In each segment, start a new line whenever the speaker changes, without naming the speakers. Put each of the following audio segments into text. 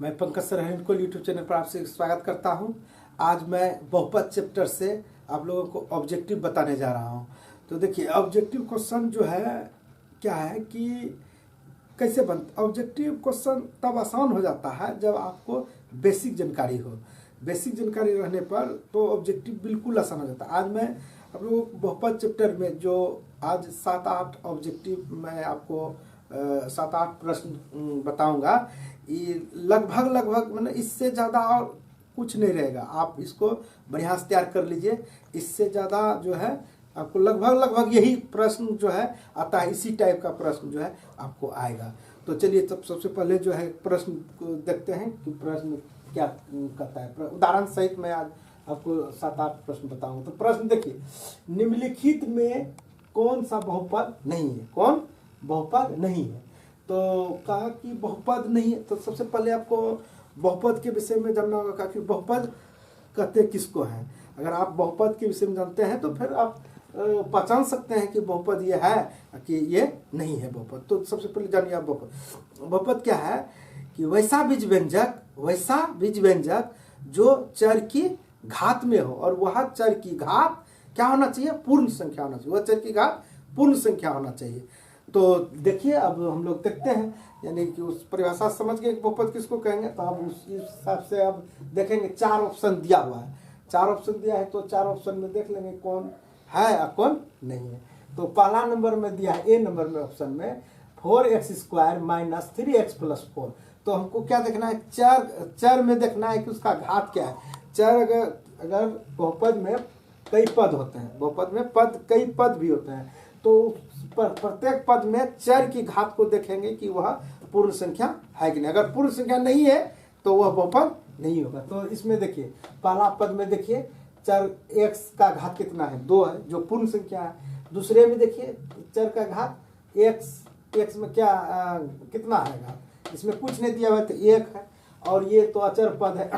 मैं पंकज सरहन को YouTube channel पर आपसे स्वागत करता हूं। आज मैं बहुपद चैप्टर से आप लोगों को ऑब्जेक्टिव बताने जा रहा हूं। तो देखिए, ऑब्जेक्टिव क्वेश्चन जो है क्या है कि कैसे बनता। ऑब्जेक्टिव क्वेश्चन तब आसान हो जाता है जब आपको बेसिक जानकारी हो। बेसिक जानकारी रहने पर तो ऑब्जेक्टिव बिल्कुल आसान हो जाता है। आज मैं आप लोगों को बहुपद चैप्टर में जो आज 7-8 ऑब्जेक्टिव मैं आपको 7-8 प्रश्न बताऊंगा। ये लगभग मतलब इससे ज़्यादा और कुछ नहीं रहेगा। आप इसको बढ़िया से तैयार कर लीजिए। इससे ज़्यादा जो है आपको लगभग यही प्रश्न जो है आता है, इसी टाइप का प्रश्न जो है आपको आएगा। तो चलिए, तब सबसे पहले जो है प्रश्न को देखते हैं कि प्रश्न क्या कहता है। उदाहरण सहित मैं आज आपको 7-8 प्रश्न बताऊंगा। तो प्रश्न देखिए, निम्नलिखित में कौन सा बहुपद नहीं है? कौन बहुपद नहीं है? तो कहा कि बहुपद नहीं है। तो सबसे पहले आपको बहुपद के विषय में जानना होगा। कहा कि बहुपद कहते किसको हैं। अगर आप बहुपद के विषय में जानते हैं तो फिर आप पहचान सकते हैं कि बहुपद ये है कि ये नहीं है बहुपद। तो सबसे पहले जानिए आप बहुपद क्या है कि वैसा बीज व्यंजक जो चर की घात में हो और वह चर की घात क्या होना चाहिए? पूर्ण संख्या होना चाहिए। वह चर की घात पूर्ण संख्या होना चाहिए। तो देखिए, अब हम लोग देखते हैं, यानी कि उस परिभाषा समझ गए बहुपद किसको कहेंगे। तो अब उस हिसाब से अब देखेंगे। 4 ऑप्शन दिया हुआ है। 4 ऑप्शन दिया है तो 4 ऑप्शन में देख लेंगे कौन है और कौन नहीं है। तो पहला नंबर में दिया है, ए नंबर में ऑप्शन में 4x² - 3x + 4। तो हमको क्या देखना है? चर में देखना है कि उसका घात क्या है। चर अगर बहुपद में कई पद होते हैं, बहुपद में कई पद भी होते हैं, तो प्रत्येक पद में चर की घात को देखेंगे कि वह पूर्ण संख्या है कि नहीं। अगर पूर्ण संख्या नहीं है तो वह बहुपद नहीं होगा। तो इसमें देखिए, पहला पद में देखिए चर x का घात कितना है? 2 है, जो पूर्ण संख्या है। दूसरे में देखिए चर का घात x में क्या कितना है घात? इसमें कुछ नहीं दिया हुआ है तो 1 है। और ये तो अचर पद है,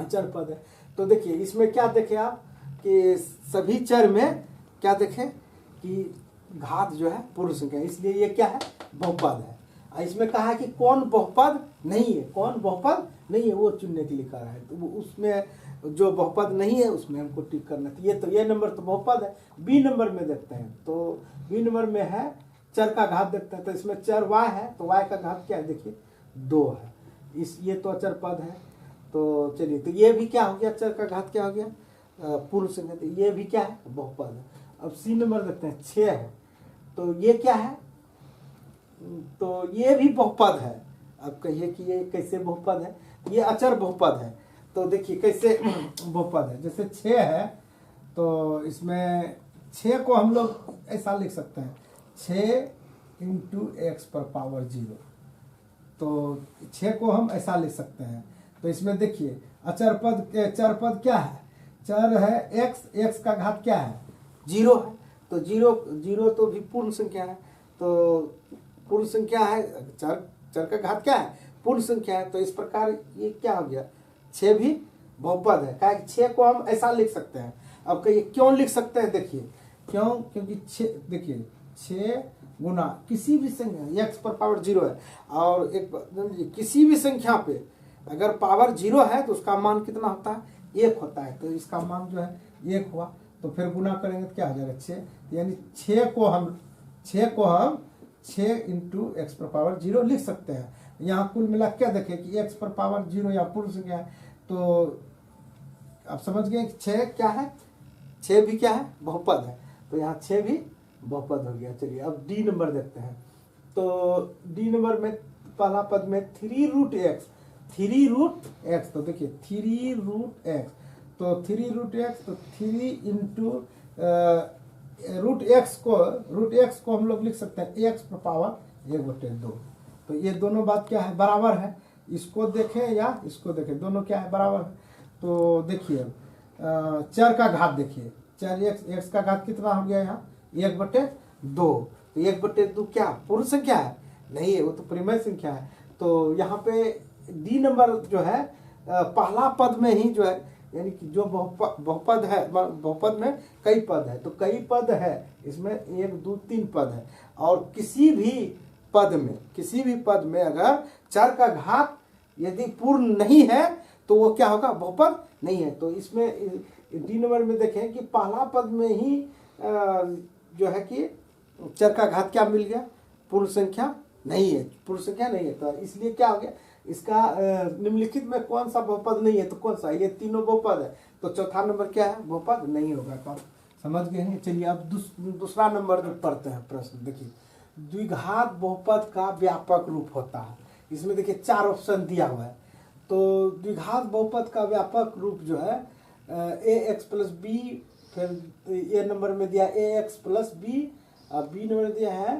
अचर पद है। तो देखिए, इसमें क्या देखें आप कि सभी चर में क्या देखें कि घात जो है पूर्ण संख्या, इसलिए ये क्या है? बहुपद है। इसमें कहा है कि कौन बहुपद नहीं है, कौन बहुपद नहीं है वो चुनने के लिए कहा है। तो उसमें जो बहुपद नहीं है उसमें हमको टिक करना है। तो ये नंबर तो बहुपद है। बी नंबर में देखते हैं। तो बी नंबर में है चर का घात देखते हैं। तो इसमें चर y है, तो y का घात क्या है? देखिए 2 है। ये तो अचर पद है। तो चलिए, तो ये भी क्या हो गया? चर का घात क्या हो गया? पूर्ण संख्या। तो ये भी क्या है? बहुपद है। अब सी नंबर देखते हैं, 6 है। तो ये क्या है? तो ये भी बहुपद है। अब कहिए कि ये कैसे बहुपद है? ये अचर बहुपद है। तो देखिए कैसे बहुपद है। जैसे 6 है तो इसमें 6 को हम लोग ऐसा लिख सकते हैं, 6 × x⁻0। तो 6 को हम ऐसा लिख सकते हैं। तो इसमें देखिए चर पद क्या है? चर है x का घात क्या है? 0 है। तो 0 तो भी पूर्ण संख्या है। तो पूर्ण संख्या है, चर का घात क्या है? पूर्ण संख्या है। तो इस प्रकार ये क्या हो गया? 6 भी बहुपद है। क्या 6 को हम ऐसा लिख सकते हैं। अब कहिए क्यों लिख सकते हैं? देखिए क्यों, क्योंकि 6 देखिए 6 गुना किसी भी संख्या x⁻0 है, और एक किसी भी संख्या पे अगर पावर 0 है तो उसका मान कितना होता है? 1 होता है। तो इसका मान जो है 1 हुआ। तो फिर गुना करेंगे तो क्या हो जाएगा? 6। यानी 6 को हम 6 × x⁻0 लिख सकते हैं। यहाँ कुल मिला क्या देखें कि x⁻0 या पूर्ण संख्या है। तो आप समझ गए कि 6 क्या है? 6 भी क्या है? बहुपद है। तो यहाँ 6 भी बहुपद हो गया। चलिए, अब डी नंबर देखते हैं। तो डी नंबर में पहला पद में 3√x। तो देखिए 3√x। तो 3√x, तो 3 × √x को हम लोग लिख सकते हैं x⁻1/2। तो ये दोनों बात क्या है? बराबर है। इसको देखें या इसको देखें, दोनों क्या है? बराबर है। तो देखिए चर का घात देखिए, चर x का घात कितना हो गया यहाँ? 1/2। तो 1/2 क्या पूर्ण संख्या है? नहीं है, वो तो परिमेय संख्या है। तो यहाँ पे डी नंबर जो है पहला पद में ही जो है, यानी कि जो बहुपद है, बहुपद में कई पद है। तो कई पद है, इसमें 1 2 3 पद है। और किसी भी पद में अगर चर का घात यदि पूर्ण नहीं है तो वो क्या होगा, बहुपद नहीं है। तो इसमें डी नंबर में देखें कि पहला पद में ही जो है कि चर का घात क्या मिल गया, पूर्ण संख्या नहीं है, पूर्ण संख्या नहीं है। तो इसलिए क्या हो गया, इसका निम्नलिखित में कौन सा बहुपद नहीं है, तो कौन सा, ये तीनों बहुपद है, तो चौथा नंबर क्या है, बहुपद नहीं होगा। तो आप समझ गए हैं। चलिए अब दूसरा नंबर जो पढ़ते हैं प्रश्न। देखिए द्विघात बहुपद का व्यापक रूप होता है। इसमें देखिए 4 ऑप्शन दिया हुआ है। तो द्विघात बहुपद का व्यापक रूप जो है ए एक्स प्लस बी, फिर ए नंबर में दिया a x plus b, B number में दिया है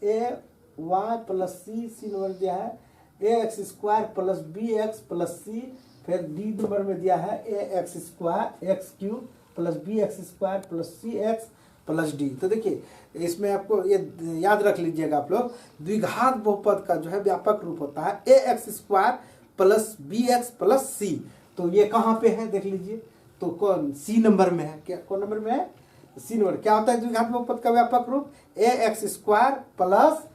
a y plus c, C number दिया है a x square plus b x plus c, फिर डी नंबर में दिया है a x square x cube plus b x square plus c x plus d. तो देखिए इसमें आपको ये याद रख लीजिएगा आप लोग, द्विघात बहुपद का जो है व्यापक रूप होता है a x square plus b x plus c. तो ये कहाँ पे है देख लीजिए, तो कौन, सी नंबर में है। क्या कौन नंबर में है, सी नंबर। क्या होता है द्विघात बहुपद का व्यापक रूप, a x square plus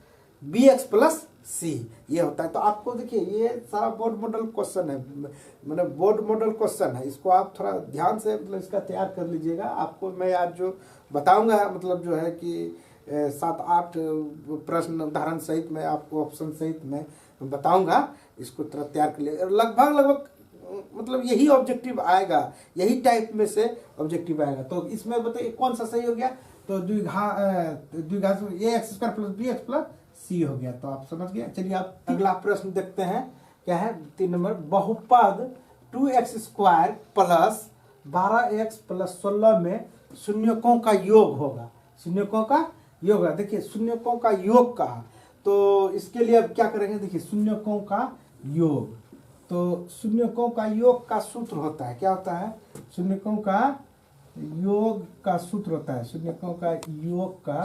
b x plus c, ये होता है। तो आपको देखिए ये सारा बोर्ड मॉडल क्वेश्चन है, मतलब बोर्ड मॉडल क्वेश्चन है, इसको आप थोड़ा ध्यान से मतलब इसका तैयार कर लीजिएगा। आपको मैं आज जो बताऊंगा मतलब जो है कि 7-8 प्रश्न उदाहरण सहित मैं आपको ऑप्शन सहित मैं बताऊंगा, इसको थोड़ा तैयार कर लीजिए। लगभग मतलब यही ऑब्जेक्टिव आएगा, यही टाइप में से ऑब्जेक्टिव आएगा। तो इसमें बताइए कौन सा सही हो गया, तो द्विघात a x square plus b x plus c हो गया। तो आप समझ गए। चलिए आप अगला प्रश्न देखते हैं, क्या है 3 नंबर, बहुपद 2x square plus 12x plus 16 में शून्यकों का योग होगा, शून्यकों का योग है। देखिए शून्यकों का योग का, तो इसके लिए अब क्या करेंगे, देखिए शून्यकों का योग, तो शून्यकों का योग का सूत्र होता है, क्या होता है, शून्यकों का योग का सूत्र होता है, शून्यकों का योग का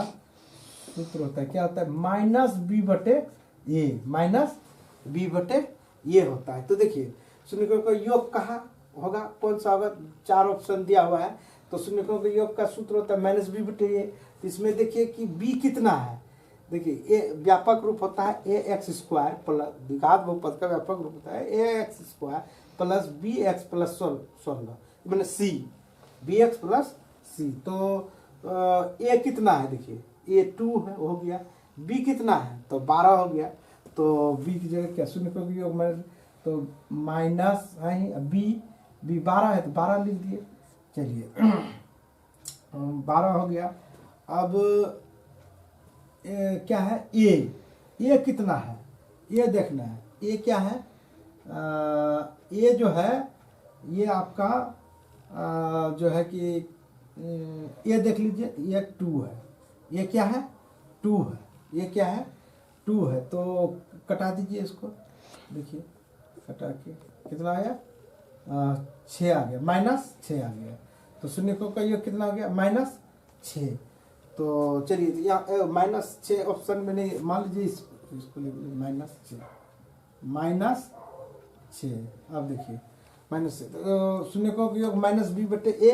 सूत्र होता है, क्या होता है, माइनस बी बटे ए, माइनस बी बटे ए होता है। तो देखिए शून्यकों का योग कहाँ होगा, कौन सा होगा, 4 ऑप्शन दिया हुआ है। तो शून्यकों के योग का सूत्र होता है माइनस बी बटे ए। तो इसमें देखिए कि बी कितना है, देखिए ए व्यापक रूप होता है ए एक्स स्क्वायर प्लस, द्विघात बहुपद का व्यापक रूप होता है a x square plus b x plus 16, मैंने c, b x plus c. तो ए कितना है, देखिए ए 2 है, हो गया, बी कितना है, तो 12 हो गया। तो बी की जगह क्या, शून्यकों के योग में तो माइनस है, बी 12 है तो 12 लिख दिए। चलिए 12 हो गया। अब क्या है, ए कितना है, ये देखना है, ए क्या है, ये जो है ये आपका जो है कि ये देख लीजिए, ये 2 है, ये क्या है 2 है, ये क्या है 2 है। तो कटा दीजिए इसको, देखिए कटा के कितना आया, 6 आ गया, माइनस 6 आ गया। तो शून्यकों का योग कितना आ गया, माइनस 6। तो चलिए यहाँ माइनस 6 ऑप्शन में नहीं, मान लीजिए इसको माइनस 6, माइनस 6। अब देखिए माइनस 6, तो शून्यकों का योग माइनस बी बटे ए,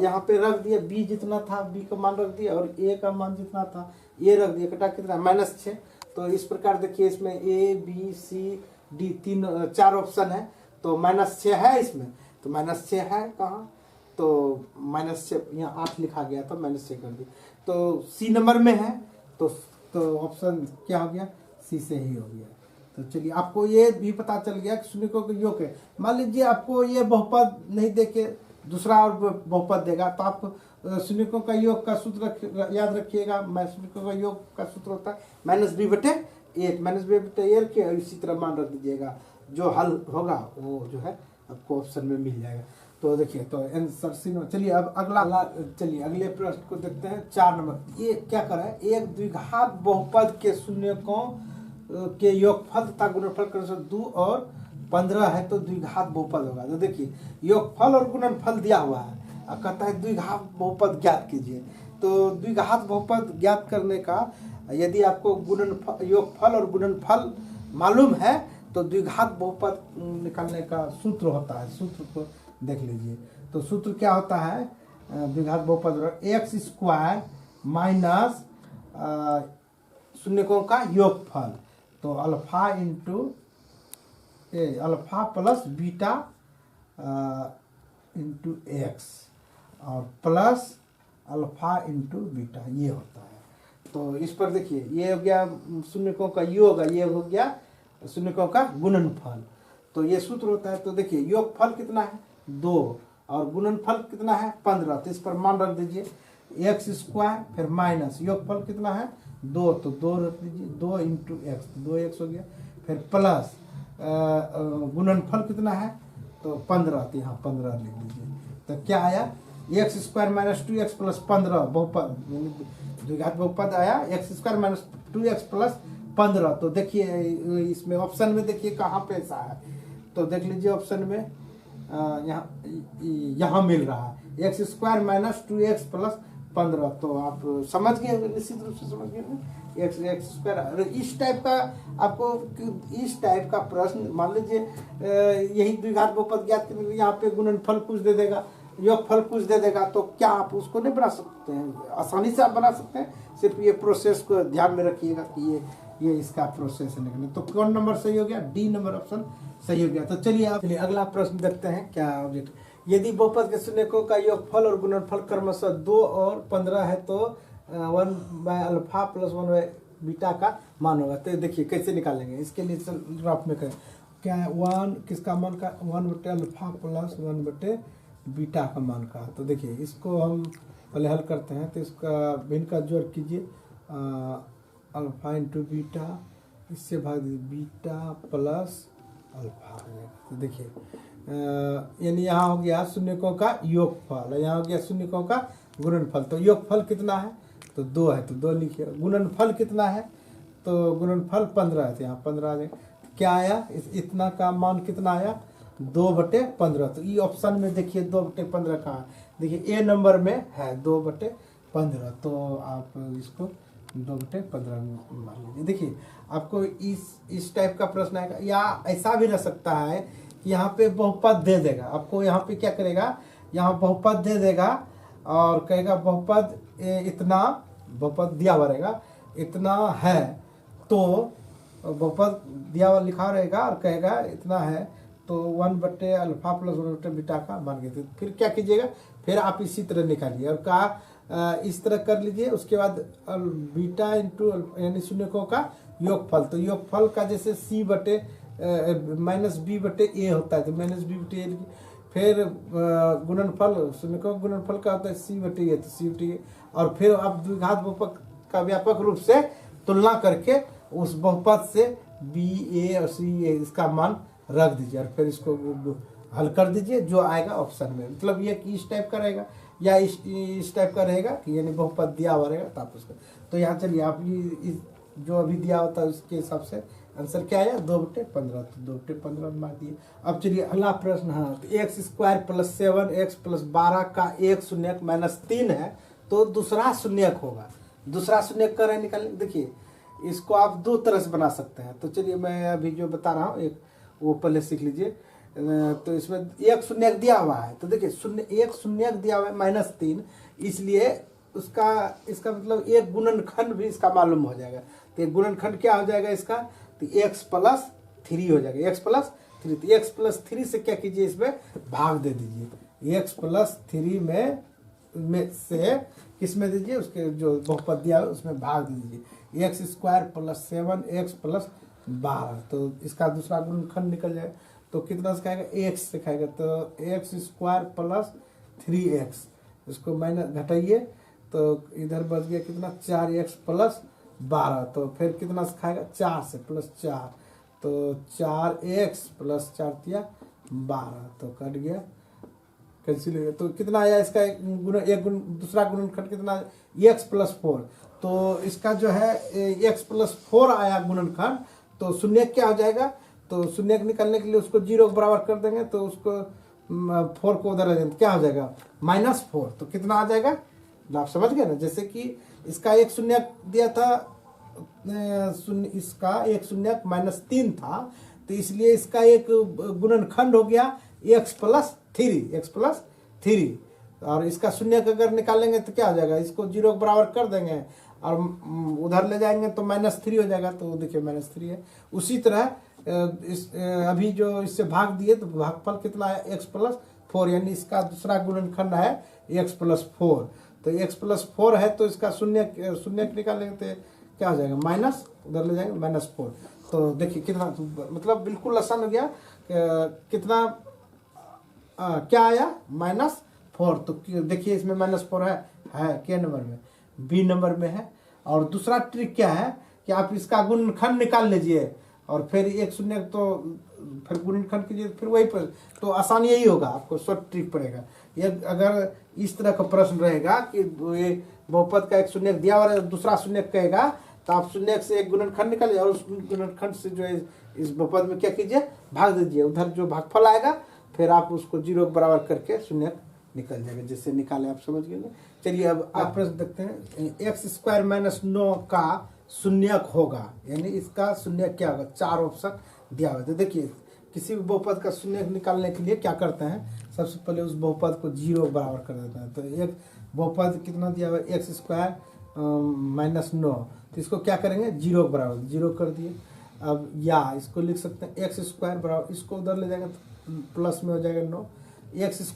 यहाँ पे रख दिया, बी जितना था बी का मान रख दिया और ए का मान जितना था ये रख दिया, कटा कितना, माइनस 6। तो इस प्रकार देखिए इसमें A B C D 4 option है, तो माइनस 6 है इसमें, तो माइनस 6 है कहाँ, तो माइनस 6 यहाँ 8 लिखा गया था, माइनस 6 कर दिया। तो सी नंबर में है, तो ऑप्शन क्या हो गया, सी से ही हो गया। तो चलिए आपको ये भी पता चल गया कि शून्यकों के योग है। मान लीजिए आपको ये बहुपद नहीं देके दूसरा और बहुपद देगा, तो आप शून्यकों का योग का सूत्र याद रखिएगा, शून्यकों का योग का सूत्र होता है माइनस बी बटे ए, माइनस बी बटे ए रखिए और इसी तरह मान रख दीजिएगा, जो हल होगा वो जो है आपको ऑप्शन में मिल जाएगा। तो देखिए तो आंसर सी नंबर। चलिए अब चलिए अगले प्रश्न को देखते हैं, 4 नंबर। ये क्या कर रहा है, एक द्विघात बहुपद के शून्यकों के योगफल तथा गुणनफल करने से 2 और 15 है तो द्विघात बहुपद होगा। तो देखिए योगफल और गुणनफल दिया हुआ है, अब कहता है द्विघात बहुपद ज्ञात कीजिए। तो द्विघात बहुपद ज्ञात करने का यदि आपको गुणनफल, योगफल और गुणनफल मालूम है तो द्विघात बहुपद निकालने का सूत्र होता है, सूत्र को देख लीजिए। तो सूत्र क्या होता है, द्विघात बहुपद एक्स स्क्वायर माइनस शून्यकों का योगफल, तो alpha into alpha plus beta into x और प्लस अल्फा इंटू बीटा, ये होता है। तो इस पर देखिए ये हो गया शून्यकों का योग, ये हो गया शून्यकों का गुणनफल। तो ये सूत्र होता है। तो देखिए योगफल कितना है 2 और गुणनफल कितना है 15। तो इस पर मान रख दीजिए एक्स स्क्वायर, फिर माइनस योगफल कितना है 2, तो 2 रख दीजिए, 2 इंटू एक्स, 2x हो गया, फिर प्लस गुणनफल कितना है तो 15, तो यहाँ 15 लिख लीजिए। तो क्या आया x square minus 2x plus 15 बहुपद, द्विघात बहुपद आया x square minus 2x plus 15। तो देखिए इसमें ऑप्शन में देखिए कहाँ पे ऐसा है, तो देख लीजिए ऑप्शन में यहाँ मिल रहा है x square minus 2x plus 15। तो आप समझ गए, निश्चित रूप से समझ गए एक्स स्क्वायर। इस टाइप का आपको, इस टाइप का प्रश्न मान लीजिए यही द्विघात बहुपद ज्ञात करने के लिए यहाँ पे गुणनफल कुछ दे देगा, योगफल कुछ दे देगा, तो क्या आप उसको नहीं बना सकते हैं? आसानी से आप बना सकते हैं। सिर्फ ये प्रोसेस को ध्यान में रखिएगा कि ये इसका प्रोसेस है निकलने। तो कौन नंबर सही हो गया? डी नंबर ऑप्शन सही हो गया। तो चलिए आप अगला प्रश्न देखते हैं क्या ऑब्जेक्ट। यदि बहुपद के शून्यकों का योगफल और गुणनफल क्रमशः 2 और 15 है तो 1 by alpha plus 1 by beta का मान होगा। तो देखिए कैसे निकालेंगे, इसके लिए रफ में करें क्या है 1 किसका मान का 1 बटे अल्फा प्लस 1 बटे बीटा का मान का। तो देखिए इसको हम पहले हल करते हैं। तो इसका भिन्न का जोड़ कीजिए अल्फा इंटू बीटा, इससे भाग दीजिए बीटा प्लस अल्फा हो जाएगा। तो देखिए यानी यहाँ हो गया शून्यकों का योगफल, यहाँ हो गया शून्यकों का गुणनफल। तो योगफल कितना है तो 2 है, तो 2 लिखिए। गुणनफल कितना है तो गुणनफल 15 है, तो यहाँ 15 आ जाएगा। क्या आया इतना का मान कितना आया 2 बटे 15। तो ये ऑप्शन में देखिए 2 बटे 15 कहाँ है, देखिए ए नंबर में है 2 बटे 15। तो आप इसको 2 बटे 15 मान लीजिए। देखिए आपको इस टाइप का प्रश्न आएगा, या ऐसा भी रह सकता है कि यहाँ पे बहुपद दे देगा आपको। यहाँ पे क्या करेगा, यहाँ बहुपद दे देगा और कहेगा बहुपद इतना, बहुपद दिया हुआ रहेगा इतना है, तो बहुपद दिया हुआ लिखा रहेगा और कहेगा इतना है, तो 1 बटे अल्फा प्लस 1 बटे बीटा का मान के। फिर क्या कीजिएगा, फिर आप इसी तरह निकालिए और कहा इस तरह कर लीजिए। उसके बाद बीटा इंटू यानी शून्यकों का योगफल। तो योगफल का जैसे सी बटे माइनस बी बटे ए होता है, तो माइनस बी बटे ए। फिर गुणनफल शून्यकों गुणनफल का होता है सी बटे ए, तो सी बटे ए। और फिर आप द्विघात बहुपद का व्यापक रूप से तुलना करके उस बहुपद से बी ए और सी ए इसका मान रख दीजिए और फिर इसको हल कर दीजिए, जो आएगा ऑप्शन में। मतलब ये कि इस टाइप का रहेगा या इस टाइप का रहेगा कि यानी बहुपद दिया हुआ रहेगा तो आप उसका। तो यहाँ चलिए आप ये जो अभी दिया होता है उसके हिसाब से आंसर क्या आया 2 बटे 15। तो 2 बटे 15 मार दिए। अब चलिए अगला प्रश्न। हाँ, तो x square plus 7 x plus 12 का एक शून्यक माइनस 3 है, तो दूसरा शून्यक होगा। दूसरा शून्यक कर निकालेंगे। देखिए इसको आप 2 तरह से बना सकते हैं। तो चलिए मैं अभी जो बता रहा हूँ एक वो पहले सीख लीजिए। तो इसमें एक शून्यक दिया हुआ है, तो देखिए एक शून्यक दिया हुआ है -3, इसलिए इसका मतलब एक गुणनखंड भी इसका मालूम हो जाएगा। तो एक गुणनखंड क्या हो जाएगा इसका, तो x प्लस 3 हो जाएगा, x प्लस 3। तो x प्लस 3 से क्या कीजिए इसमें भाग दे दीजिए। x प्लस 3 में से किस में दीजिए, उसके जो बहुपद दिया है उसमें भाग दीजिए। X square plus 7 x plus 12, तो इसका दूसरा गुणनखंड निकल जाएगा। तो कितना से खाएगा x से खाएगा, तो एक्स स्क्वायर प्लस 3x, इसको माइनस घटाइए तो इधर बच गया कितना 4x प्लस 12। तो फिर कितना से खाएगा 4 से प्लस 4, तो 4x प्लस 4 दिया 12, तो कट गया कैंसिल हो गया। तो कितना आया इसका दूसरा गुणनखंड कितना x प्लस 4। तो इसका जो है x प्लस 4 आया गुणनखंड। तो शून्य क्या हो जाएगा, तो शून्य निकालने के लिए उसको 0 के बराबर कर देंगे, तो उसको 4 को उधर रख देंगे, क्या हो जाएगा -4। तो कितना आ जाएगा आप समझ गए ना। जैसे कि इसका एक शून्य दिया था, इसका एक शून्य -3 था, तो इसलिए इसका एक गुणनखंड हो गया x प्लस 3। और इसका शून्य अगर निकालेंगे तो क्या हो जाएगा, इसको 0 के बराबर कर देंगे और उधर ले जाएंगे तो -3 हो जाएगा, तो देखिए -3 है। उसी तरह अभी जो इससे भाग दिए तो भागफल कितना है x+4, यानी इसका दूसरा गुणनखंड है x+4। तो x+4 है तो इसका शून्य निकालेंगे तो क्या हो जाएगा, माइनस, उधर ले जाएंगे -4। तो देखिए कितना, मतलब बिल्कुल आसान हो गया। कितना क्या आया, -4। तो देखिए इसमें -4 है क्या नंबर में, बी नंबर में है। और दूसरा ट्रिक क्या है कि आप इसका गुणनखंड निकाल लीजिए और फिर एक शून्य तो फिर गुणनखंड कीजिए, फिर वही पर, तो आसान यही होगा, आपको शॉर्ट ट्रिक पड़ेगा। ये अगर इस तरह का प्रश्न रहेगा कि ये बहुपद का एक शून्य दिया और दूसरा शून्य कहेगा, तो आप शून्य से एक गुणनखंड निकालिए और उस गुणनखंड से जो है इस बहुपद में क्या कीजिए, भाग दीजिए। उधर जो भागफल आएगा फिर आप उसको 0 के बराबर करके शून्य निकल जाएगा। जैसे निकाले आप समझ गए। चलिए अब आप प्रश्न देखते हैं। x² - 9 का शून्यक होगा, यानी इसका शून्य क्या होगा, 4 ऑप्शन दिया हुआ है। तो देखिए किसी भी बहुपद का शून्यक निकालने के लिए क्या करते हैं, सबसे पहले उस बहुपद को 0 के बराबर कर देते हैं। तो एक बहुपद कितना दिया हुआ है, x² - 9, तो इसको क्या करेंगे, 0 के बराबर, 0 कर दिए। अब या इसको लिख सकते हैं x² बराबर, इसको उधर ले जाएंगे तो प्लस में हो जाएगा 9, x²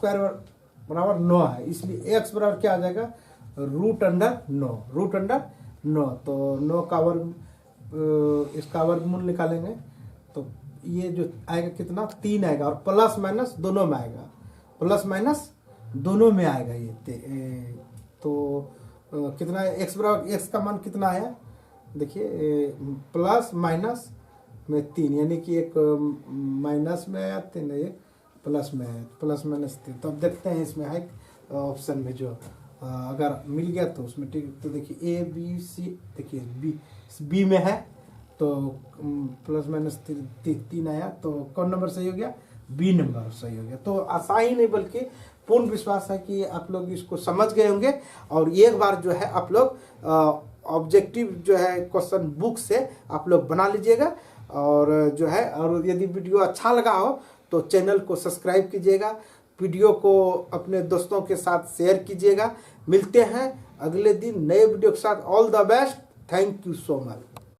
बराबर 9 है, इसलिए x बराबर क्या आ जाएगा, √9। तो 9 का वर्ग, इसका वर्गमूल निकालेंगे तो ये जो आएगा कितना, 3 आएगा, और प्लस माइनस दोनों में आएगा, प्लस माइनस दोनों में आएगा ये। तो कितना है, x बराबर, x का मान कितना आया, देखिए प्लस माइनस में 3, यानी कि एक माइनस में आया 3, एक प्लस में आया, प्लस -3। तो अब देखते हैं इसमें है ऑप्शन में जो अगर मिल गया तो उसमें ठीक। तो देखिए A B C, देखिए बी में है तो +-3 आया, तो कौन नंबर सही हो गया, बी नंबर सही हो गया। तो आसान ही नहीं बल्कि पूर्ण विश्वास है कि आप लोग इसको समझ गए होंगे। और एक बार जो है आप लोग ऑब्जेक्टिव जो है क्वेश्चन बुक से आप लोग बना लीजिएगा। और जो है, और यदि वीडियो अच्छा लगा हो तो चैनल को सब्सक्राइब कीजिएगा, वीडियो को अपने दोस्तों के साथ शेयर कीजिएगा। मिलते हैं अगले दिन नए वीडियो के साथ। All the best, thank you so much.